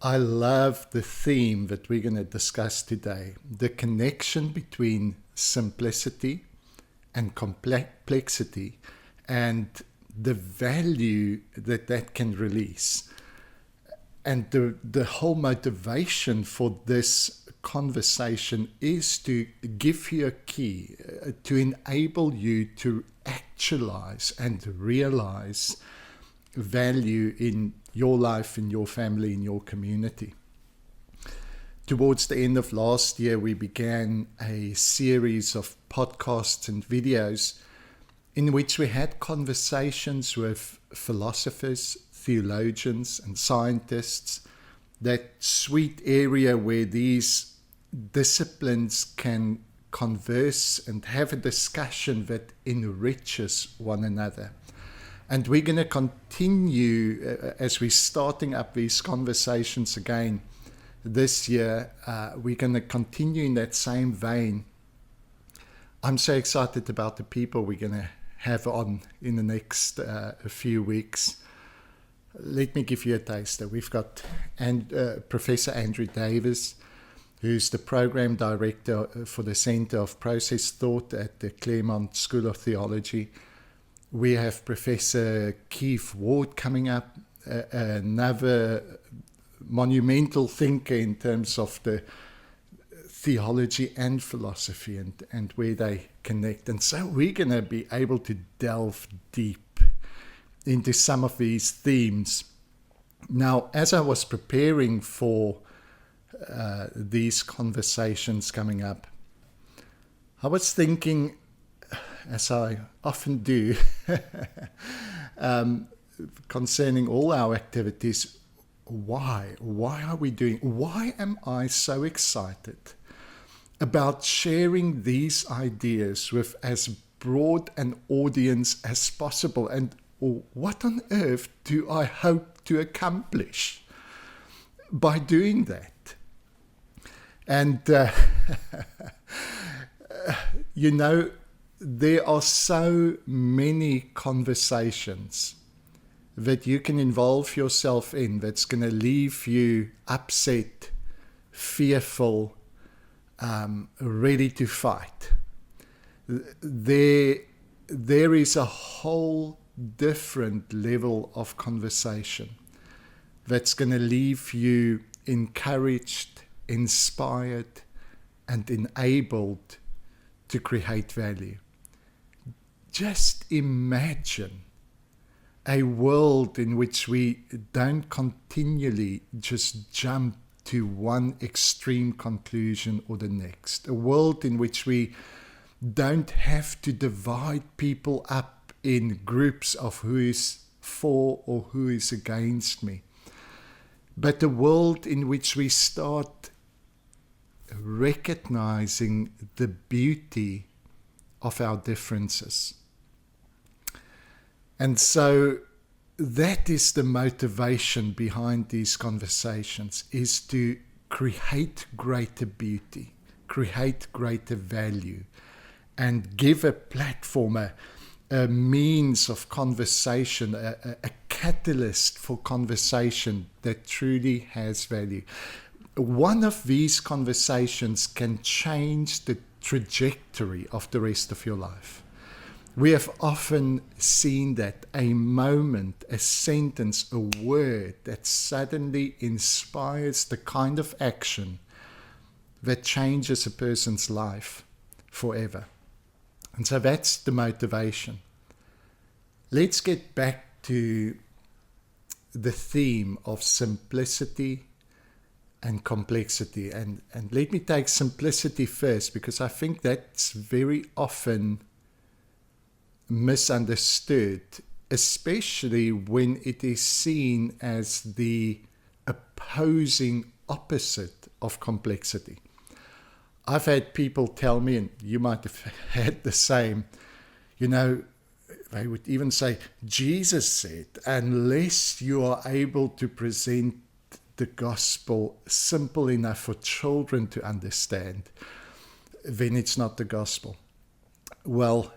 I love the theme that we're going to discuss today, the connection between simplicity and complexity and the value that that can release. And the whole motivation for this conversation is to give you a key, to enable you to actualize and realize value in your life, in your family, in your community. Towards the end of last year, we began a series of podcasts and videos in which we had conversations with philosophers, theologians, and scientists, that sweet area where these disciplines can converse and have a discussion that enriches one another. And we're going to continue as we're starting up these conversations again this year. We're going to continue in that same vein. I'm so excited about the people we're going to have on in the next few weeks. Let me give you a taster. We've got Professor Andrew Davis, who's the program director for the Center of Process Thought at the Claremont School of Theology. We have Professor Keith Ward coming up, another monumental thinker in terms of the theology and philosophy and where they connect. And so we're going to be able to delve deep into some of these themes. Now, as I was preparing for these conversations coming up, I was thinking, as I often do, concerning all our activities, why am I so excited about sharing these ideas with as broad an audience as possible? And what on earth do I hope to accomplish by doing that? And, there are so many conversations that you can involve yourself in that's going to leave you upset, fearful, ready to fight. There is a whole different level of conversation that's going to leave you encouraged, inspired, and enabled to create value. Just imagine a world in which we don't continually just jump to one extreme conclusion or the next. A world in which we don't have to divide people up in groups of who is for or who is against me. But a world in which we start recognizing the beauty of our differences. And so that is the motivation behind these conversations, is to create greater beauty, create greater value, and give a platform, a means of conversation, a catalyst for conversation that truly has value. One of these conversations can change the trajectory of the rest of your life. We have often seen that a moment, a sentence, a word that suddenly inspires the kind of action that changes a person's life forever. And so that's the motivation. Let's get back to the theme of simplicity and complexity. And let me take simplicity first, because I think that's very often misunderstood, especially when it is seen as the opposing opposite of complexity. I've had people tell me, and you might have had the same, they would even say, Jesus said, unless you are able to present the gospel simple enough for children to understand, then it's not the gospel. Well,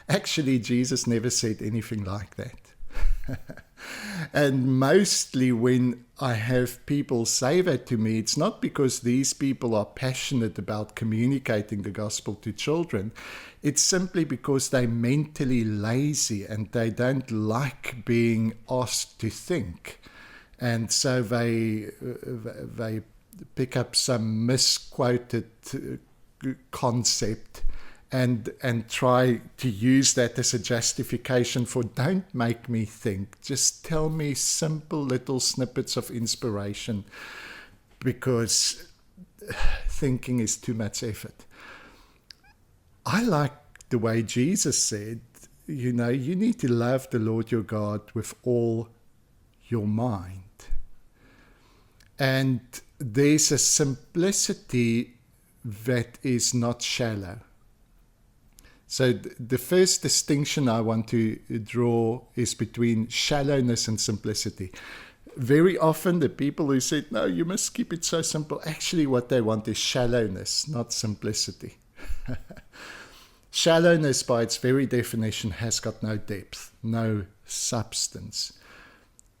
actually, Jesus never said anything like that. And mostly when I have people say that to me, it's not because these people are passionate about communicating the gospel to children. It's simply because they're mentally lazy and they don't like being asked to think. And so they pick up some misquoted concept and try to use that as a justification for don't make me think. Just tell me simple little snippets of inspiration, because thinking is too much effort. I like the way Jesus said, you need to love the Lord your God with all your mind. And there's a simplicity that is not shallow. So the first distinction I want to draw is between shallowness and simplicity. Very often the people who say, no, you must keep it so simple, actually what they want is shallowness, not simplicity. Shallowness, by its very definition, has got no depth, no substance.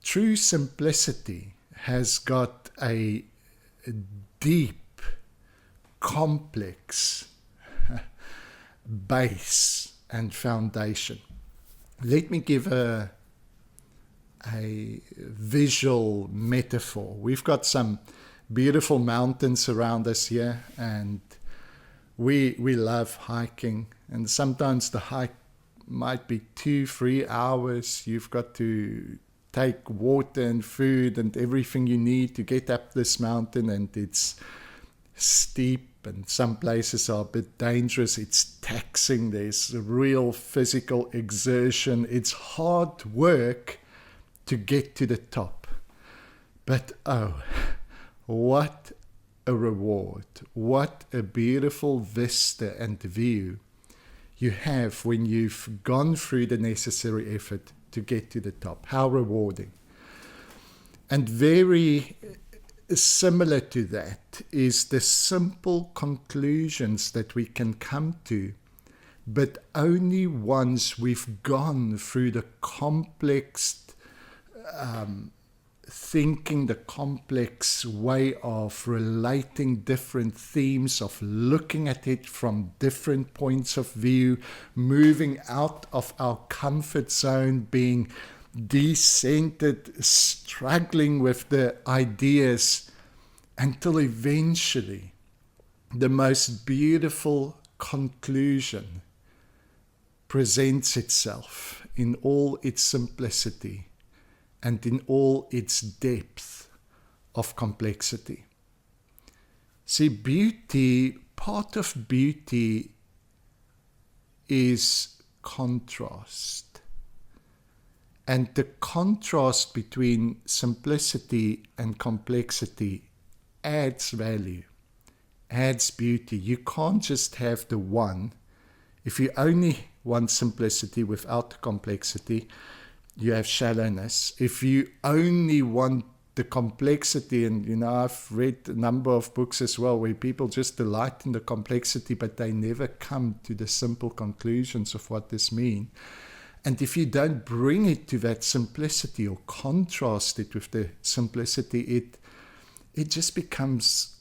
True simplicity has got a deep, complex base and foundation. Let me give a visual metaphor. We've got some beautiful mountains around us here, and we love hiking, and sometimes the hike might be 2-3 hours. You've got to take water and food and everything you need to get up this mountain, and it's steep, and some places are a bit dangerous. It's taxing. There's real physical exertion. It's hard work to get to the top. But oh, what a reward. What a beautiful vista and view you have when you've gone through the necessary effort to get to the top. How rewarding. And very similar to that is the simple conclusions that we can come to, but only once we've gone through the complex thinking, the complex way of relating different themes, of looking at it from different points of view, moving out of our comfort zone, being decentered, struggling with the ideas, until eventually the most beautiful conclusion presents itself in all its simplicity and in all its depth of complexity. See, beauty, part of beauty is contrast. And the contrast between simplicity and complexity adds value, adds beauty. You can't just have the one. If you only want simplicity without complexity, you have shallowness. If you only want the complexity, and I've read a number of books as well where people just delight in the complexity, but they never come to the simple conclusions of what this means. And if you don't bring it to that simplicity or contrast it with the simplicity, it just becomes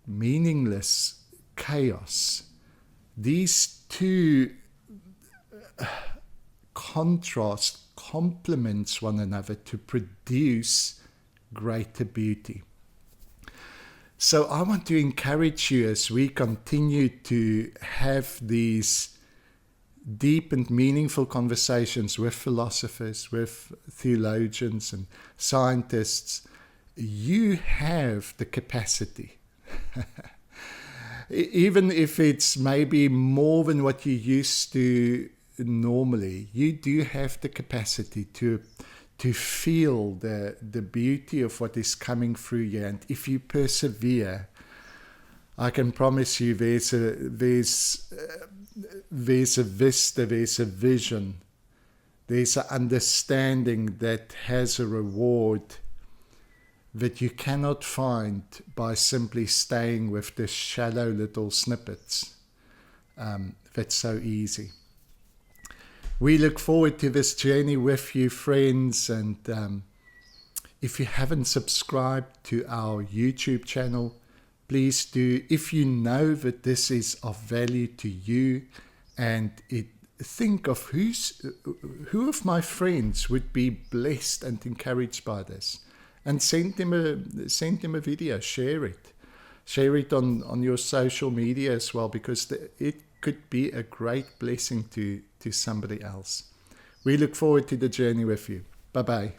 meaningless chaos. These two contrasts complement one another to produce greater beauty. So I want to encourage you as we continue to have these deep and meaningful conversations with philosophers, with theologians and scientists. You have the capacity, even if it's maybe more than what you used to normally, you do have the capacity to feel the beauty of what is coming through you. And if you persevere, I can promise you there's a vista, there's a vision, there's an understanding that has a reward that you cannot find by simply staying with the shallow little snippets. That's so easy. We look forward to this journey with you, friends. And if you haven't subscribed to our YouTube channel, please do. If you know that this is of value to you, and think of who of my friends would be blessed and encouraged by this, and send them a video. Share it on your social media as well, because it could be a great blessing to somebody else. We look forward to the journey with you. Bye bye.